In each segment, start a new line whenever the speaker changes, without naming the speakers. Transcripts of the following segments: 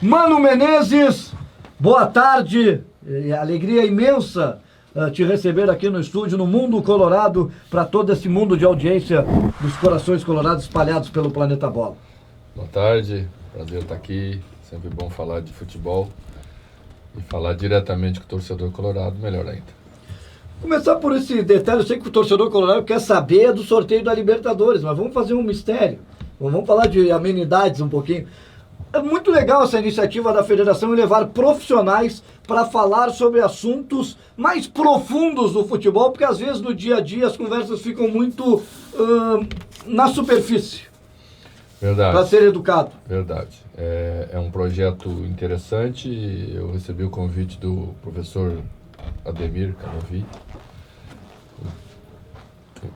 Mano Menezes, boa tarde, alegria imensa te receber aqui no estúdio, no Mundo Colorado, para todo esse mundo de audiência dos corações colorados espalhados pelo planeta Bola.
Boa tarde, prazer estar aqui, sempre bom falar de futebol e falar diretamente com o torcedor colorado, melhor ainda.
Começar por esse detalhe, eu sei que o torcedor colorado quer saber do sorteio da Libertadores, mas vamos fazer um mistério, vamos falar de amenidades um pouquinho. É muito legal essa iniciativa da federação em levar profissionais para falar sobre assuntos mais profundos do futebol, porque às vezes no dia a dia as conversas ficam muito na superfície.
Verdade.
Para ser educado.
Verdade. É um projeto interessante. Eu recebi o convite do professor Ademir Canovi,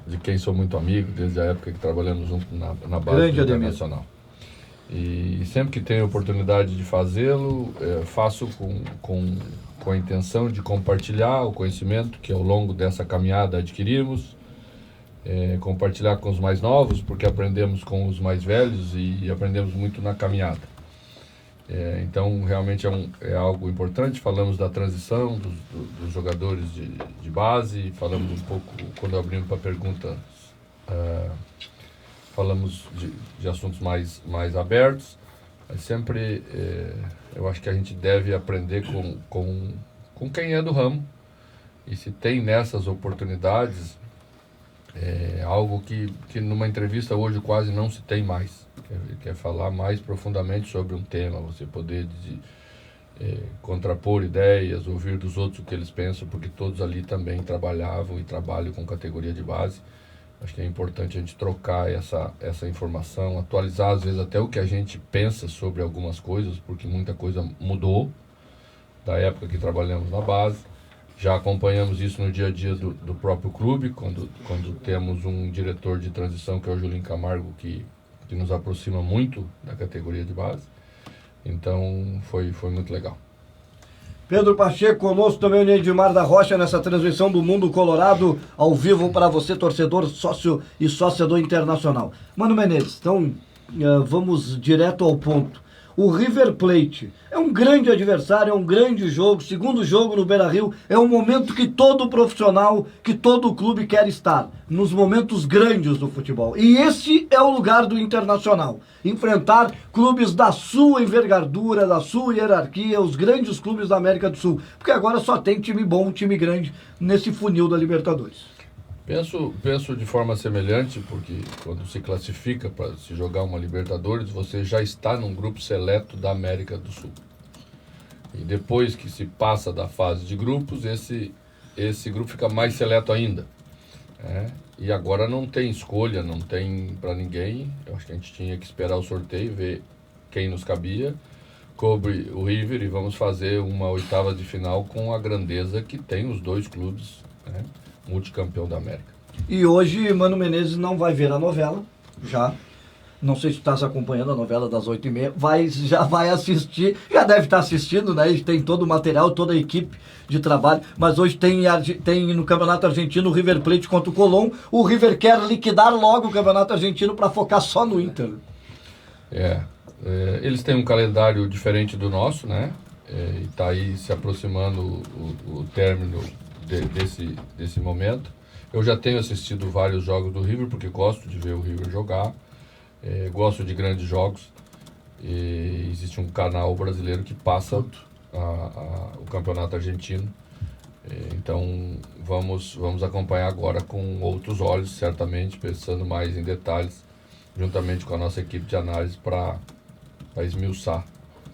de quem sou muito amigo, desde a época que trabalhamos junto na base do Internacional. E sempre que tenho oportunidade de fazê-lo, faço com a intenção de compartilhar o conhecimento que ao longo dessa caminhada adquirimos, compartilhar com os mais novos, porque aprendemos com os mais velhos e aprendemos muito na caminhada. Então, realmente é algo importante. Falamos da transição dos jogadores de base, falamos um pouco, quando abrimos para perguntas, falamos de assuntos mais abertos, mas sempre eu acho que a gente deve aprender com quem é do ramo, e se tem nessas oportunidades, algo que numa entrevista hoje quase não se tem mais, que é falar mais profundamente sobre um tema, você poder contrapor ideias, ouvir dos outros o que eles pensam, porque todos ali também trabalhavam e trabalham com categoria de base. Acho que é importante a gente trocar essa informação, atualizar às vezes até o que a gente pensa sobre algumas coisas, porque muita coisa mudou da época que trabalhamos na base. Já acompanhamos isso no dia a dia do próprio clube, quando temos um diretor de transição, que é o Julinho Camargo, que nos aproxima muito da categoria de base. Então foi muito legal.
Pedro Pacheco conosco, também o Neidmar da Rocha, nessa transmissão do Mundo Colorado, ao vivo para você, torcedor, sócio e sócia do Internacional. Mano Menezes, então vamos direto ao ponto. O River Plate é um grande adversário, é um grande jogo, segundo jogo no Beira-Rio, é um momento que todo profissional, que todo clube quer estar, nos momentos grandes do futebol. E esse é o lugar do Internacional, enfrentar clubes da sua envergadura, da sua hierarquia, os grandes clubes da América do Sul, porque agora só tem time bom, time grande nesse funil da Libertadores.
Penso de forma semelhante, porque quando se classifica para se jogar uma Libertadores, você já está num grupo seleto da América do Sul. E depois que se passa da fase de grupos, esse grupo fica mais seleto ainda. E agora não tem escolha, não tem para ninguém. Eu acho que a gente tinha que esperar o sorteio, ver quem nos cabia, cobre o River, e vamos fazer uma oitava de final com a grandeza que tem os dois clubes, multicampeão da América.
E hoje, Mano Menezes não vai ver a novela, já. Não sei se estás acompanhando a novela das 8h30, já vai assistir, já deve estar assistindo, né? Tem todo o material, toda a equipe de trabalho, mas hoje tem no Campeonato Argentino o River Plate contra o Colón. O River quer liquidar logo o Campeonato Argentino para focar só no Inter.
Eles têm um calendário diferente do nosso, né? E está aí se aproximando o término desse momento. Eu já tenho assistido vários jogos do River, porque gosto de ver o River jogar, gosto de grandes jogos, e existe um canal brasileiro que passa o campeonato argentino, então vamos acompanhar agora com outros olhos, certamente, pensando mais em detalhes, juntamente com a nossa equipe de análise, para esmiuçar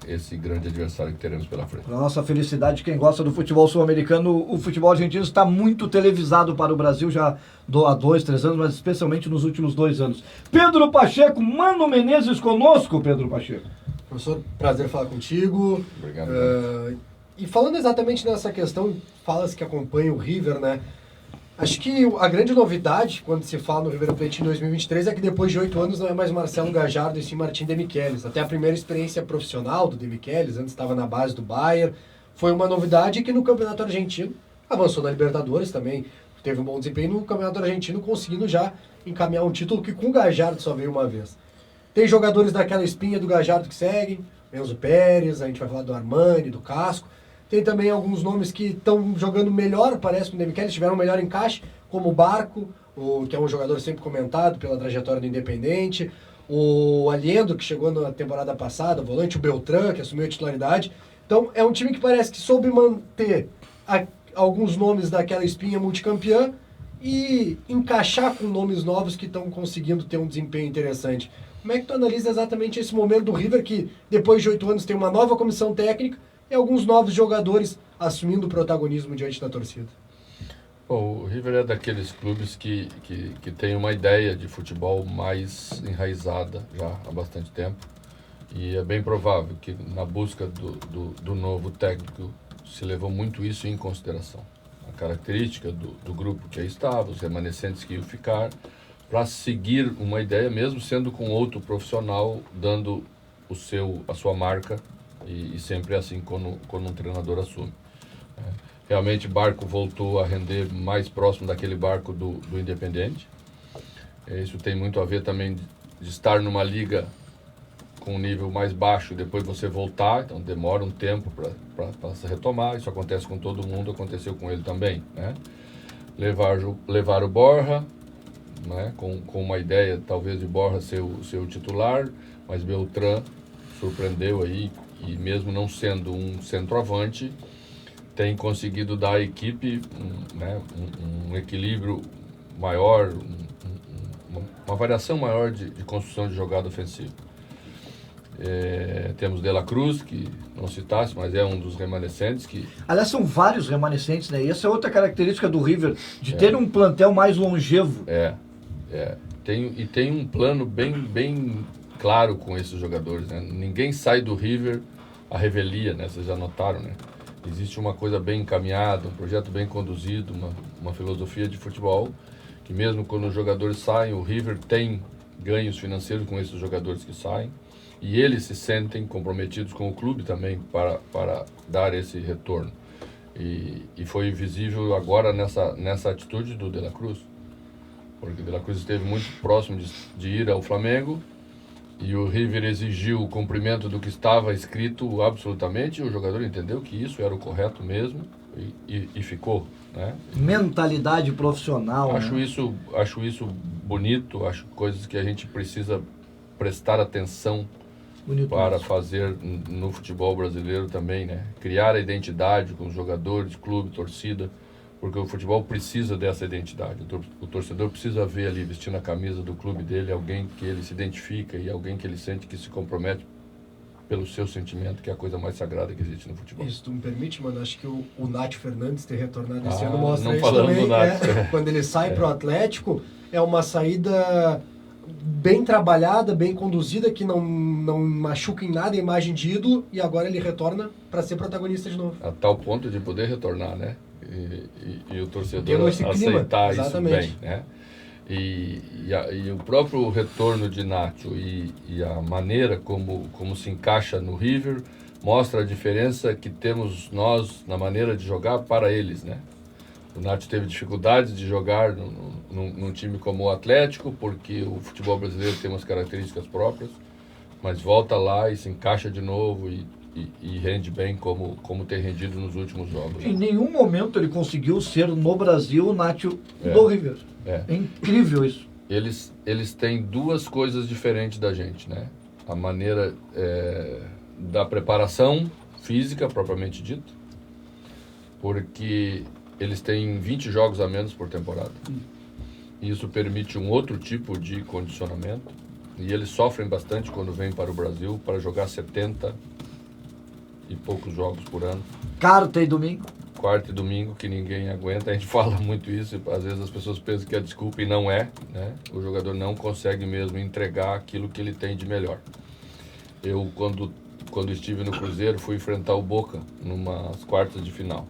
esse grande adversário que teremos pela frente.
Para nossa felicidade, quem gosta do futebol sul-americano, o futebol argentino está muito televisado para o Brasil já há 2, 3 anos, mas especialmente nos últimos 2 anos. Pedro Pacheco, Mano Menezes conosco, Pedro Pacheco.
Professor, prazer falar contigo.
Obrigado.
E falando exatamente nessa questão, fala-se que acompanha o River, né? Acho que a grande novidade, quando se fala no River Plate em 2023, é que depois de 8 anos não é mais Marcelo Gajardo e sim Martim Demichelis. Até a primeira experiência profissional do Demichelis, antes estava na base do Bayern, foi uma novidade que no Campeonato Argentino avançou na Libertadores também, teve um bom desempenho no Campeonato Argentino, conseguindo já encaminhar um título que com o Gajardo só veio uma vez. Tem jogadores daquela espinha do Gajardo que seguem, Enzo Pérez, a gente vai falar do Armani, do Casco. Tem também alguns nomes que estão jogando melhor, parece, no Demichelis, tiveram um melhor encaixe, como o Barco, que é um jogador sempre comentado pela trajetória do Independente, o Aliendo, que chegou na temporada passada, o volante, o Beltrán, que assumiu a titularidade. Então, é um time que parece que soube manter alguns nomes daquela espinha multicampeã e encaixar com nomes novos que estão conseguindo ter um desempenho interessante. Como é que tu analisa exatamente esse momento do River, que depois de 8 anos tem uma nova comissão técnica e alguns novos jogadores assumindo o protagonismo diante da torcida?
Bom, o River é daqueles clubes que tem uma ideia de futebol mais enraizada já há bastante tempo. E é bem provável que na busca do novo técnico se levou muito isso em consideração. A característica do grupo que aí estava, os remanescentes que iam ficar, para seguir uma ideia, mesmo sendo com outro profissional, dando a sua marca, e sempre assim quando um treinador assume. Realmente, Barco voltou a render mais próximo daquele Barco do Independente. Isso tem muito a ver também de estar numa liga com um nível mais baixo e depois você voltar, então demora um tempo para se retomar. Isso acontece com todo mundo, aconteceu com ele também, né? Levar o Borja, né? Com uma ideia talvez de Borja ser o titular, mas Beltrán surpreendeu aí, e mesmo não sendo um centroavante, tem conseguido dar à equipe um equilíbrio maior, uma variação maior de construção de jogada ofensiva. Temos De La Cruz, que não citasse, mas é um dos remanescentes que...
Aliás, são vários remanescentes, né? E essa é outra característica do River, de ter um plantel mais longevo.
Tem um plano bem claro com esses jogadores, né? Ninguém sai do River à revelia, né? Vocês já notaram, né? Existe uma coisa bem encaminhada, um projeto bem conduzido, uma filosofia de futebol, que mesmo quando os jogadores saem, o River tem ganhos financeiros com esses jogadores que saem, e eles se sentem comprometidos com o clube também para dar esse retorno. E foi visível agora nessa atitude do De La Cruz, porque o De La Cruz esteve muito próximo de ir ao Flamengo, e o River exigiu o cumprimento do que estava escrito absolutamente, e o jogador entendeu que isso era o correto mesmo, e ficou, né?
Mentalidade profissional.
Acho isso bonito, acho coisas que a gente precisa prestar atenção para fazer no futebol brasileiro também, né? Criar a identidade com os jogadores, clube, torcida, porque o futebol precisa dessa identidade. O torcedor precisa ver ali, vestindo a camisa do clube dele, alguém que ele se identifica e alguém que ele sente que se compromete pelo seu sentimento, que é a coisa mais sagrada que existe no futebol.
Isso, tu me permite, mano? Acho que o Nath Fernandes ter retornado esse ano mostra
não
isso
falando
também.
Do Nath.
Quando ele sai pro Atlético, é uma saída bem trabalhada, bem conduzida, que não machuca em nada a imagem de ídolo, e agora ele retorna para ser protagonista de novo.
A tal ponto de poder retornar, né? E o torcedor
aceitar
isso bem, né? E o próprio retorno de Nacho e a maneira como se encaixa no River mostra a diferença que temos nós na maneira de jogar para eles, né? O Nacho teve dificuldades de jogar num time como o Atlético, porque o futebol brasileiro tem umas características próprias, mas volta lá e se encaixa de novo e rende bem como tem rendido nos últimos jogos.
Em nenhum momento ele conseguiu ser no Brasil o Nacho do River. É incrível isso.
Eles têm duas coisas diferentes da gente, né? A maneira da preparação física, propriamente dito, porque eles têm 20 jogos a menos por temporada. E isso permite um outro tipo de condicionamento. E eles sofrem bastante quando vêm para o Brasil para jogar 70 e poucos jogos por ano.
Quarta e domingo.
Quarta e domingo, que ninguém aguenta. A gente fala muito isso, e às vezes as pessoas pensam que é desculpa e não é, né? O jogador não consegue mesmo entregar aquilo que ele tem de melhor. Eu, quando estive no Cruzeiro, fui enfrentar o Boca numas quartas de final.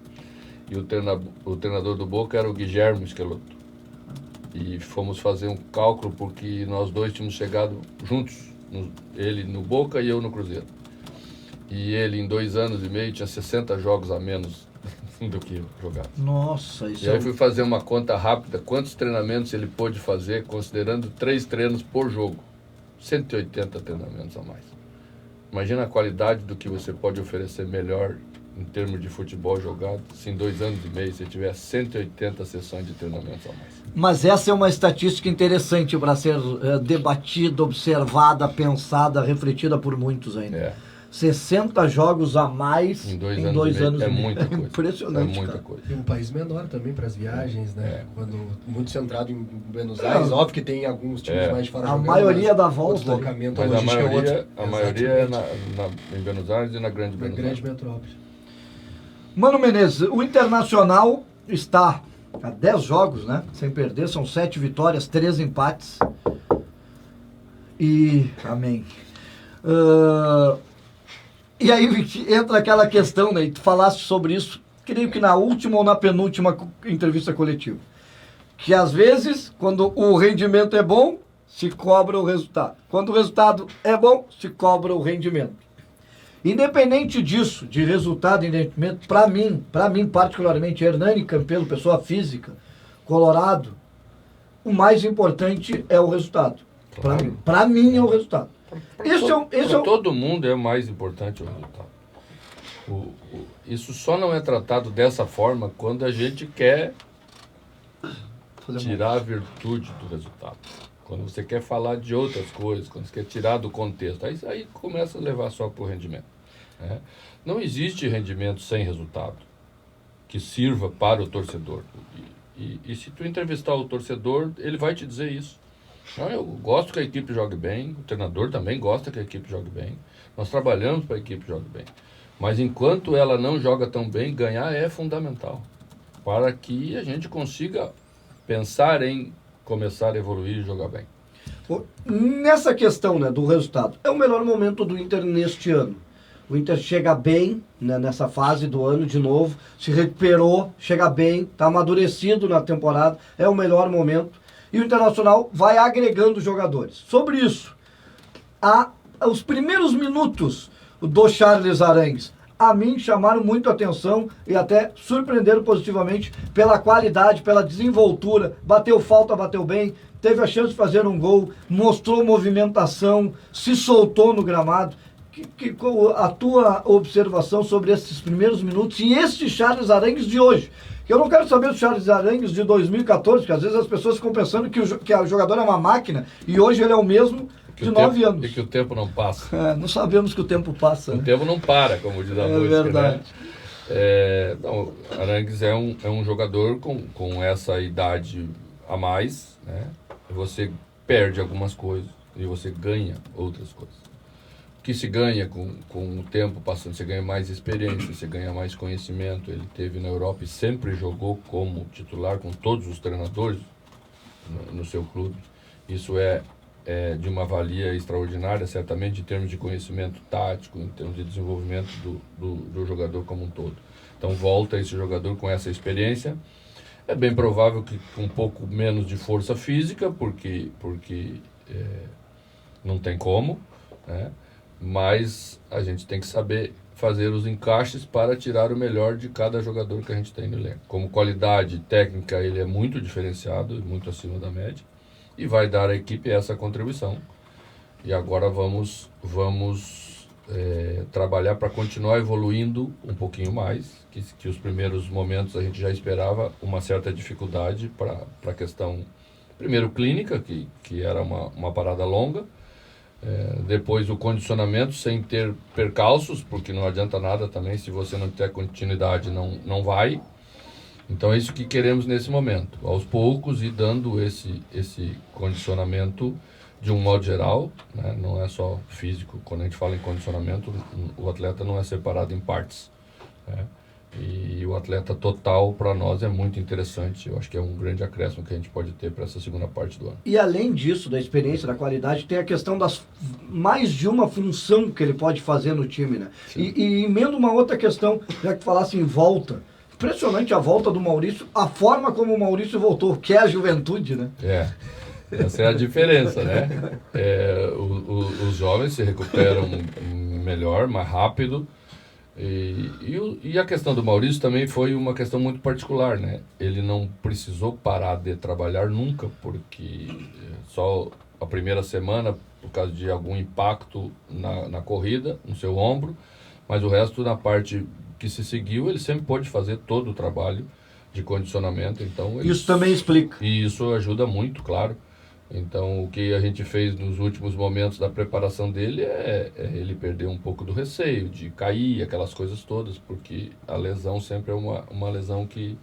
E o treinador do Boca era o Guilherme Schelotto. E fomos fazer um cálculo porque nós dois tínhamos chegado juntos, ele no Boca e eu no Cruzeiro. E ele, em 2 anos e meio, tinha 60 jogos a menos do que eu jogava.
Nossa, isso
E aí fui fazer uma conta rápida, quantos treinamentos ele pôde fazer, considerando 3 treinos por jogo. 180 treinamentos a mais. Imagina a qualidade do que você pode oferecer melhor em termos de futebol jogado, se em 2 anos e meio você tiver 180 sessões de treinamento a mais.
Mas essa é uma estatística interessante para ser debatida, observada, pensada, refletida por muitos ainda. 60 jogos a mais
em 2 anos e meio.
Muita
coisa.
Impressionante.
É muita coisa.
E um país menor também para as viagens, né? Quando muito centrado em Buenos Aires, óbvio que tem alguns times mais de fora
jogando. A maioria da volta.
Deslocamento,
mas a maioria é em Buenos Aires e na grande Buenos Aires.
Metrópole.
Mano Menezes, o Internacional está a 10 jogos, né? Sem perder, são 7 vitórias, 3 empates. E... Amém. E aí entra aquela questão, né? E tu falaste sobre isso, creio que na última ou na penúltima entrevista coletiva. Que às vezes, quando o rendimento é bom, se cobra o resultado. Quando o resultado é bom, se cobra o rendimento. Independente disso, de resultado e rendimento, para mim particularmente, Hernani Campelo, pessoa física, Colorado, o mais importante é o resultado.
Claro.
Para mim é o resultado.
Para todo mundo é o mais importante o resultado. Isso só não é tratado dessa forma quando a gente quer tirar a virtude do resultado. Quando você quer falar de outras coisas, quando você quer tirar do contexto. Aí começa a levar só para o rendimento. Né? Não existe rendimento sem resultado que sirva para o torcedor. E se tu entrevistar o torcedor, ele vai te dizer isso. Eu gosto que a equipe jogue bem, o treinador também gosta que a equipe jogue bem. Nós trabalhamos para a equipe jogue bem. Mas enquanto ela não joga tão bem, ganhar é fundamental para que a gente consiga pensar em começar a evoluir e jogar bem.
Nessa questão, né, do resultado, é o melhor momento do Inter neste ano. O Inter chega bem, né, nessa fase do ano de novo, se recuperou, chega bem, está amadurecido na temporada, é o melhor momento. E o Internacional vai agregando jogadores. Sobre isso, os primeiros minutos do Charles Arangues, a mim chamaram muito a atenção e até surpreenderam positivamente pela qualidade, pela desenvoltura. Bateu falta, bateu bem, teve a chance de fazer um gol, mostrou movimentação, se soltou no gramado. A tua observação sobre esses primeiros minutos e este Charles Arangues de hoje? Eu não quero saber do Charles Arangues de 2014, porque às vezes as pessoas ficam pensando que o jogador é uma máquina e hoje ele é o mesmo de 9 anos.
E que o tempo não passa.
Não sabemos que o tempo passa.
O tempo não para, como diz a música.
É verdade.
Né? Não, Arangues é um jogador com essa idade a mais, né? Você perde algumas coisas e você ganha outras coisas. O que se ganha com o tempo passando, você ganha mais experiência, você ganha mais conhecimento. Ele teve na Europa e sempre jogou como titular com todos os treinadores no seu clube. Isso é de uma valia extraordinária, certamente, em termos de conhecimento tático, em termos de desenvolvimento do jogador como um todo. Então volta esse jogador com essa experiência. É bem provável que com um pouco menos de força física, porque não tem como, né? Mas a gente tem que saber fazer os encaixes para tirar o melhor de cada jogador que a gente tem no elenco. Como qualidade técnica, ele é muito diferenciado, muito acima da média, e vai dar à equipe essa contribuição. E agora vamos trabalhar para continuar evoluindo um pouquinho mais, que os primeiros momentos a gente já esperava uma certa dificuldade para a questão, primeiro clínica, que era uma parada longa, depois o condicionamento sem ter percalços, porque não adianta nada também, se você não tiver continuidade não vai. Então é isso que queremos nesse momento, aos poucos, ir dando esse condicionamento de um modo geral, né? Não é só físico. Quando a gente fala em condicionamento, o atleta não é separado em partes, né? E o atleta total, para nós, é muito interessante. Eu acho que é um grande acréscimo que a gente pode ter para essa segunda parte do ano.
E além disso, da experiência, da qualidade, tem a questão das mais de uma função que ele pode fazer no time, né? E emendo uma outra questão, já que tu falasse em volta. Impressionante a volta do Maurício, a forma como o Maurício voltou, que é a juventude, né?
Essa é a diferença, né? Os jovens se recuperam melhor, mais rápido. E a questão do Maurício também foi uma questão muito particular, né? Ele não precisou parar de trabalhar nunca, porque só a primeira semana por causa de algum impacto na corrida, no seu ombro, mas o resto, na parte que se seguiu, ele sempre pôde fazer todo o trabalho de condicionamento. Então
Isso também explica.
E isso ajuda muito, claro. Então, o que a gente fez nos últimos momentos da preparação dele é ele perder um pouco do receio de cair, aquelas coisas todas, porque a lesão sempre é uma lesão que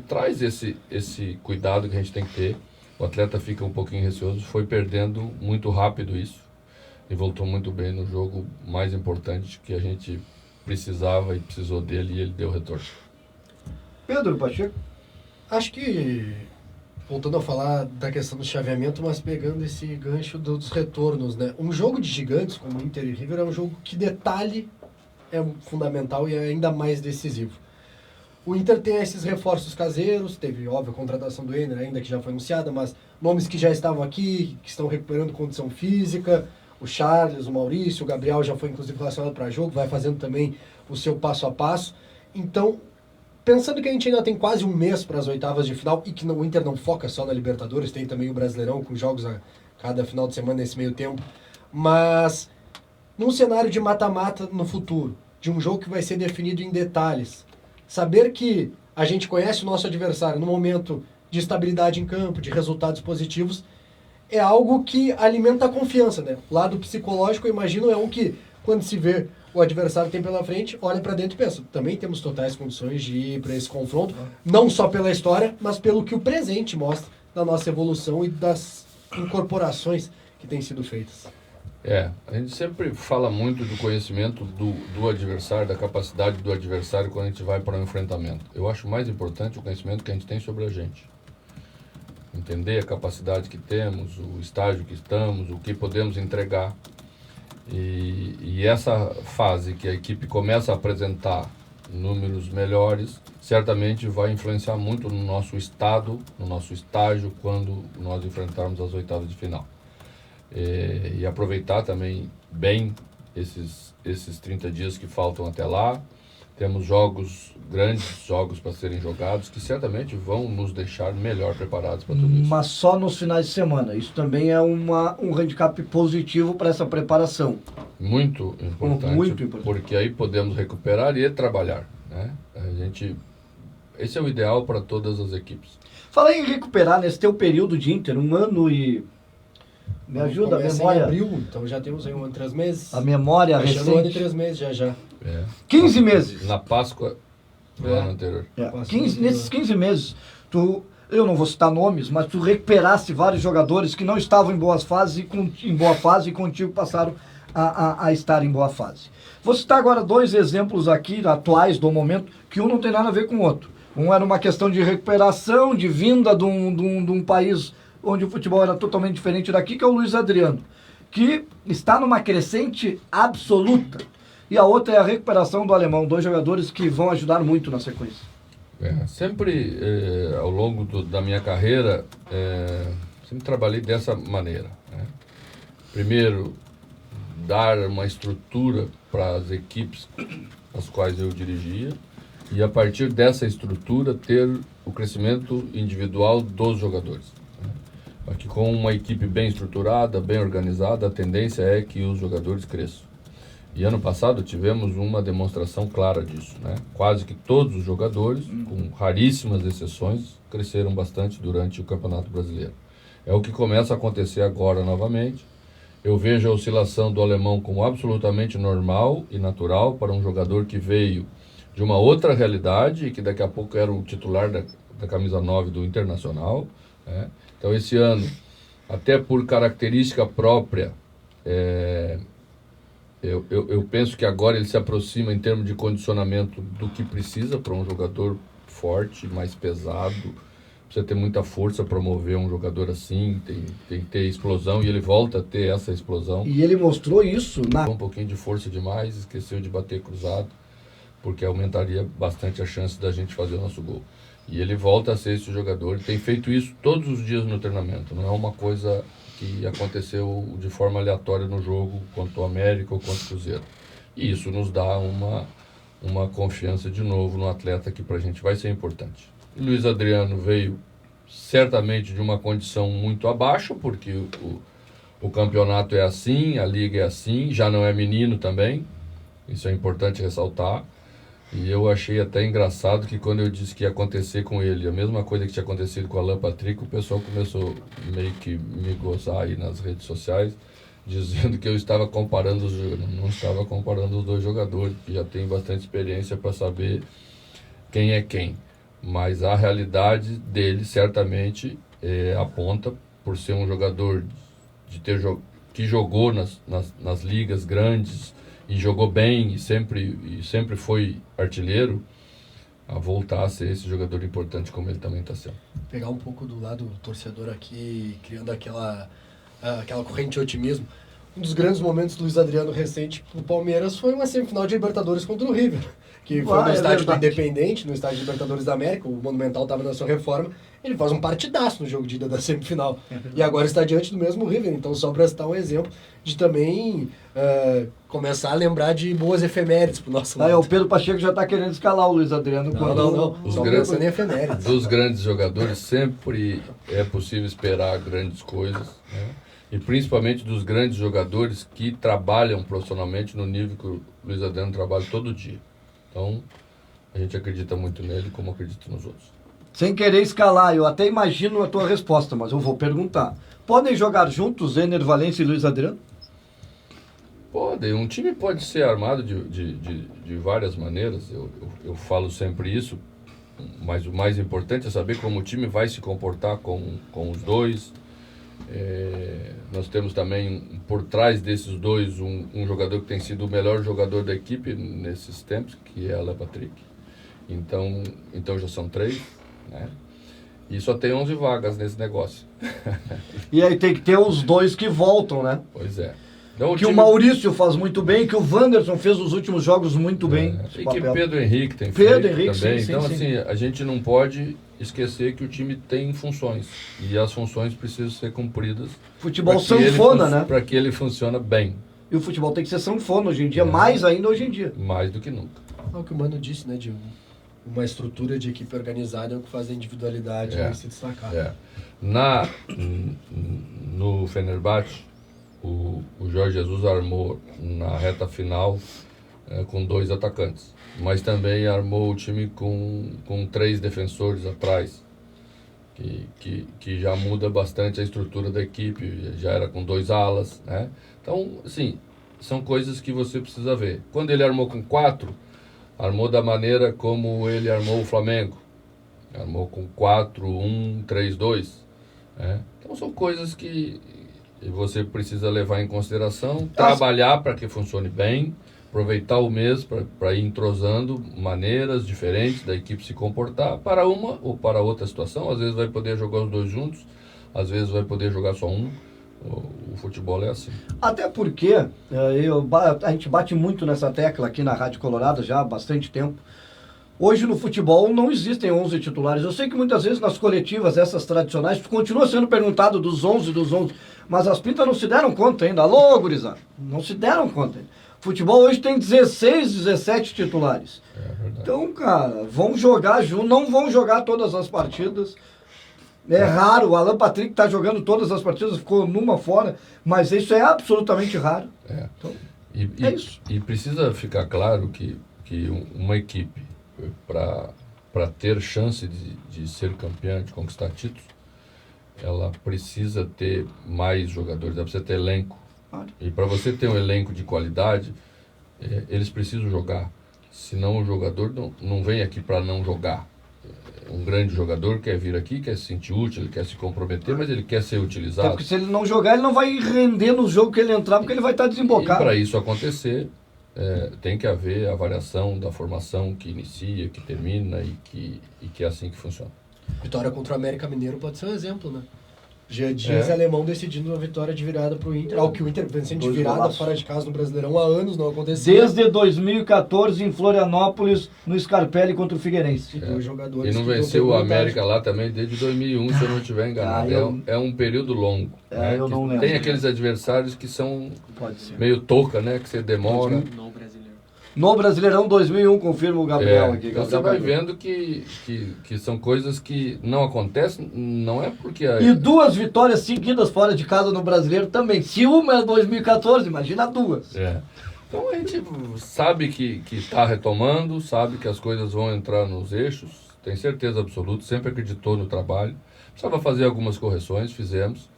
traz esse cuidado que a gente tem que ter. O atleta fica um pouquinho receoso, foi perdendo muito rápido isso e voltou muito bem no jogo mais importante que a gente precisava e precisou dele, e ele deu retorno.
Pedro Pacheco?
Acho que, voltando a falar da questão do chaveamento, mas pegando esse gancho dos retornos, né? Um jogo de gigantes, como Inter e River, é um jogo que detalhe é fundamental e é ainda mais decisivo. O Inter tem esses reforços caseiros, teve, óbvio, a contratação do Ener, ainda que já foi anunciada, mas nomes que já estavam aqui, que estão recuperando condição física, o Charles, o Maurício, o Gabriel já foi inclusive relacionado para jogo, vai fazendo também o seu passo a passo. Então, pensando que a gente ainda tem quase um mês para as oitavas de final e que o Inter não foca só na Libertadores, tem também o Brasileirão com jogos a cada final de semana nesse meio tempo, mas num cenário de mata-mata no futuro, de um jogo que vai ser definido em detalhes, saber que a gente conhece o nosso adversário no momento de estabilidade em campo, de resultados positivos, é algo que alimenta a confiança, né? O lado psicológico, eu imagino, é um que, quando se vê o adversário tem pela frente, olha para dentro e pensa, também temos totais condições de ir para esse confronto, não só pela história, mas pelo que o presente mostra da nossa evolução e das incorporações que têm sido feitas.
A gente sempre fala muito do conhecimento do adversário, da capacidade do adversário quando a gente vai para um enfrentamento. Eu acho mais importante o conhecimento que a gente tem sobre a gente. Entender a capacidade que temos, o estágio que estamos, o que podemos entregar. E essa fase que a equipe começa a apresentar números melhores, certamente vai influenciar muito no nosso estado, no nosso estágio, quando nós enfrentarmos as oitavas de final. E aproveitar também bem esses 30 dias que faltam até lá. Temos grandes jogos para serem jogados, que certamente vão nos deixar melhor preparados para tudo isso.
Mas só nos finais de semana. Isso também é um handicap positivo para essa preparação.
Muito importante, porque aí podemos recuperar e trabalhar, né? Esse é o ideal para todas as equipes.
Fala em recuperar nesse teu período de Inter, 1 ano e... Me ajuda a memória.
Em abril, então já temos aí 1 ano e 3 meses.
A memória recente.
1 ano e 3 meses já.
15 meses.
Na Páscoa do ano anterior.
Nesses 15 meses, eu não vou citar nomes, mas tu recuperasse vários jogadores que não estavam em boa fase e contigo passaram a estar em boa fase. Vou citar agora 2 exemplos aqui, atuais do momento, que um não tem nada a ver com o outro. Um era uma questão de recuperação, de vinda de um país onde o futebol era totalmente diferente daqui, que é o Luiz Adriano, que está numa crescente absoluta. E a outra é a recuperação do alemão, 2 jogadores que vão ajudar muito na sequência.
Sempre, ao longo da minha carreira, sempre trabalhei dessa maneira, né? Primeiro, dar uma estrutura para as equipes as quais eu dirigia, e a partir dessa estrutura ter o crescimento individual dos jogadores. Aqui, com uma equipe bem estruturada, bem organizada, a tendência é que os jogadores cresçam. E ano passado tivemos uma demonstração clara disso, né? Quase que todos os jogadores, com raríssimas exceções, cresceram bastante durante o Campeonato Brasileiro. É o que começa a acontecer agora novamente. Eu vejo a oscilação do alemão como absolutamente normal e natural para um jogador que veio de uma outra realidade e que daqui a pouco era o titular da camisa 9 do Internacional, né? Então, esse ano, até por característica própria, eu penso que agora ele se aproxima em termos de condicionamento do que precisa para um jogador forte, mais pesado. Precisa ter muita força para mover um jogador assim, tem que ter explosão, e ele volta a ter essa explosão.
E ele mostrou isso
Um pouquinho de força demais, esqueceu de bater cruzado, porque aumentaria bastante a chance da gente fazer o nosso gol. E ele volta a ser esse jogador, tem feito isso todos os dias no treinamento, não é uma coisa que aconteceu de forma aleatória no jogo contra o América ou contra o Cruzeiro. E isso nos dá uma confiança de novo no atleta que pra gente vai ser importante. O Luiz Adriano veio certamente de uma condição muito abaixo, porque o campeonato é assim, a liga é assim, já não é menino também, isso é importante ressaltar. E eu achei até engraçado que quando eu disse que ia acontecer com ele a mesma coisa que tinha acontecido com o Alan Patrick, o pessoal começou meio que me gozar aí nas redes sociais, dizendo que eu estava comparando não estava comparando os dois jogadores, que já tem bastante experiência para saber quem é quem. Mas a realidade dele certamente aponta por ser um jogador que jogou nas ligas grandes e jogou bem e sempre foi artilheiro, a voltar a ser esse jogador importante como ele também está sendo.
Pegar um pouco do lado do torcedor aqui, criando aquela corrente de otimismo. Um dos grandes momentos do Luiz Adriano recente pro Palmeiras foi uma semifinal de Libertadores contra o River, que foi no estádio do Independente, no estádio de Libertadores da América, o Monumental estava na sua reforma, ele faz um partidaço no jogo de ida da semifinal. E agora está diante do mesmo River, então só para citar um exemplo de também começar a lembrar de boas efemérides pro nosso lado.
O Pedro Pacheco já está querendo escalar o Luiz Adriano.
Não. Só pensando em efemérides.
Dos grandes jogadores sempre é possível esperar grandes coisas, né? E principalmente dos grandes jogadores que trabalham profissionalmente no nível que o Luiz Adriano trabalha todo dia. Então, a gente acredita muito nele como acredita nos outros.
Sem querer escalar, eu até imagino a tua resposta, mas eu vou perguntar. Podem jogar juntos Ener Valencia e Luiz Adriano?
Podem. Um time pode ser armado de várias maneiras. Eu falo sempre isso, mas o mais importante é saber como o time vai se comportar com os dois. Nós temos também por trás desses dois um jogador que tem sido o melhor jogador da equipe nesses tempos, que é Alan Patrick. Então já são 3, né? E só tem 11 vagas nesse negócio.
E aí tem que ter os dois que voltam, né?
Pois é. Então,
o Maurício faz muito bem, que o Wanderson fez os últimos jogos muito bem.
E que Pedro Henrique tem feito também.
Sim,
então,
sim.
assim, a gente não pode esquecer que o time tem funções. E as funções precisam ser cumpridas.
Futebol sanfona, né?
Para que ele funcione bem.
E o futebol tem que ser sanfona hoje em dia, mais ainda hoje em dia.
Mais do que nunca.
É o que o Mano disse, né? De uma estrutura de equipe organizada é o que faz a individualidade se destacar.
No Fenerbahçe, o Jorge Jesus armou na reta final com 2 atacantes, mas também armou o time com 3 defensores atrás, que já muda bastante a estrutura da equipe, já era com 2 alas, né? Então, assim, são coisas que você precisa ver. Quando ele armou com 4, armou da maneira como ele armou o Flamengo, armou com 4-1-3-2, né? Então são coisas que você precisa levar em consideração, trabalhar para que funcione bem, aproveitar o mês para ir entrosando maneiras diferentes da equipe se comportar para uma ou para outra situação. Às vezes vai poder jogar os dois juntos, às vezes vai poder jogar só um. O futebol é assim.
Até porque a gente bate muito nessa tecla aqui na Rádio Colorado já há bastante tempo. Hoje no futebol não existem 11 titulares. Eu sei que muitas vezes nas coletivas, essas tradicionais, continua sendo perguntado dos 11, mas as pintas não se deram conta ainda. Alô, gurizada, não se deram conta ainda. Futebol hoje tem 16, 17 titulares. Então, cara, vão jogar junto, não vão jogar todas as partidas. É raro, o Alan Patrick está jogando todas as partidas, ficou numa fora, mas isso é absolutamente raro. Então, é isso.
E precisa ficar claro que uma equipe, para ter chance de ser campeã, de conquistar títulos, ela precisa ter mais jogadores, ela precisa ter elenco. E para você ter um elenco de qualidade, eles precisam jogar. Senão o jogador não vem aqui para não jogar. Um grande jogador quer vir aqui, quer se sentir útil, ele quer se comprometer, mas ele quer ser utilizado.
Porque se ele não jogar, ele não vai render no jogo que ele entrar, porque ele vai estar desembocado.
E para isso acontecer, tem que haver a variação da formação que inicia, que termina e que é assim que funciona.
Vitória contra o América Mineiro pode ser um exemplo, né? Jean Dias alemão decidindo uma vitória de virada pro Inter. Ao que o Inter vencendo de virada fora de casa no Brasileirão há anos não acontecia.
Desde 2014 em Florianópolis, no Scarpelli contra o Figueirense.
E dois jogadores
e não venceu o América lá também desde 2001, se eu não estiver enganado. É um período longo. Né?
Eu não lembro.
Tem aqueles adversários que são meio touca, né? Que você demora.
Não brasileiro.
no Brasileirão 2001, confirma o Gabriel aqui.
Então você vai vendo que são coisas que não acontecem, não é porque...
E 2 vitórias seguidas fora de casa no Brasileiro também. Se uma é 2014, imagina 2.
Então a gente sabe que está retomando, sabe que as coisas vão entrar nos eixos, tem certeza absoluta, sempre acreditou no trabalho. Precisava fazer algumas correções, fizemos.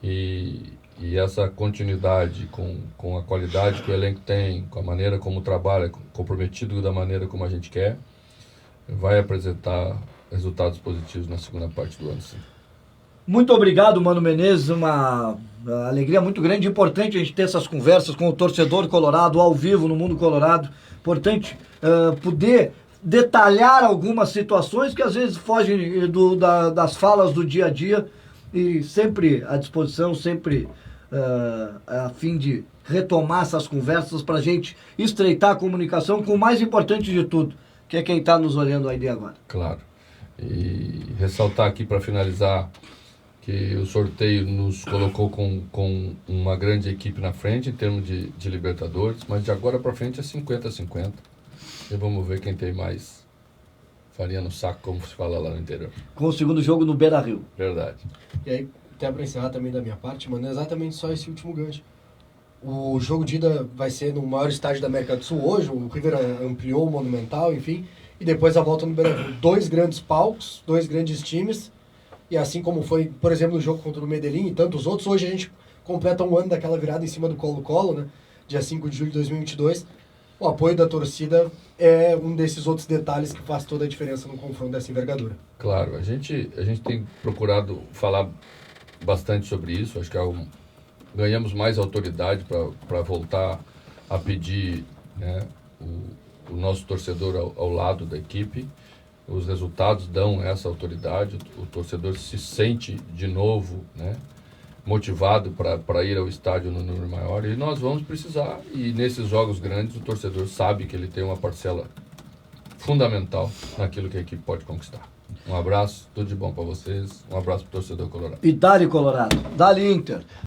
E essa continuidade com a qualidade que o elenco tem, com a maneira como trabalha, comprometido da maneira como a gente quer, vai apresentar resultados positivos na segunda parte do ano, sim.
Muito obrigado, Mano Menezes, uma alegria muito grande, importante a gente ter essas conversas com o torcedor colorado, ao vivo, no Mundo Colorado, importante poder detalhar algumas situações que às vezes fogem das falas do dia a dia, e sempre à disposição, sempre a fim de retomar essas conversas para a gente estreitar a comunicação com o mais importante de tudo, que é quem está nos olhando aí de agora.
Claro. E ressaltar aqui para finalizar que o sorteio nos colocou com uma grande equipe na frente em termos de Libertadores, mas de agora para frente é 50-50. E vamos ver quem tem mais farinha no saco, como se fala lá no interior.
Com o segundo jogo no Beira-Rio.
Verdade.
E aí, até para encerrar também da minha parte, mano, é exatamente só esse último gancho. O jogo de ida vai ser no maior estádio da América do Sul hoje, o River ampliou o Monumental, enfim, e depois a volta no Beira-Rio. 2 grandes palcos, 2 grandes times, e assim como foi, por exemplo, no jogo contra o Medellín e tantos outros, hoje a gente completa um ano daquela virada em cima do Colo-Colo, né? Dia 5 de julho de 2022. O apoio da torcida é um desses outros detalhes que faz toda a diferença no confronto dessa envergadura.
Claro, a gente tem procurado falar bastante sobre isso, acho que ganhamos mais autoridade para voltar a pedir, né, o nosso torcedor ao lado da equipe. Os resultados dão essa autoridade, o torcedor se sente de novo, né, motivado para ir ao estádio no número maior, e nós vamos precisar, e nesses jogos grandes o torcedor sabe que ele tem uma parcela fundamental naquilo que a equipe pode conquistar. Um abraço, tudo de bom para vocês, um abraço para o torcedor colorado.
E Dali Colorado, Dali Inter.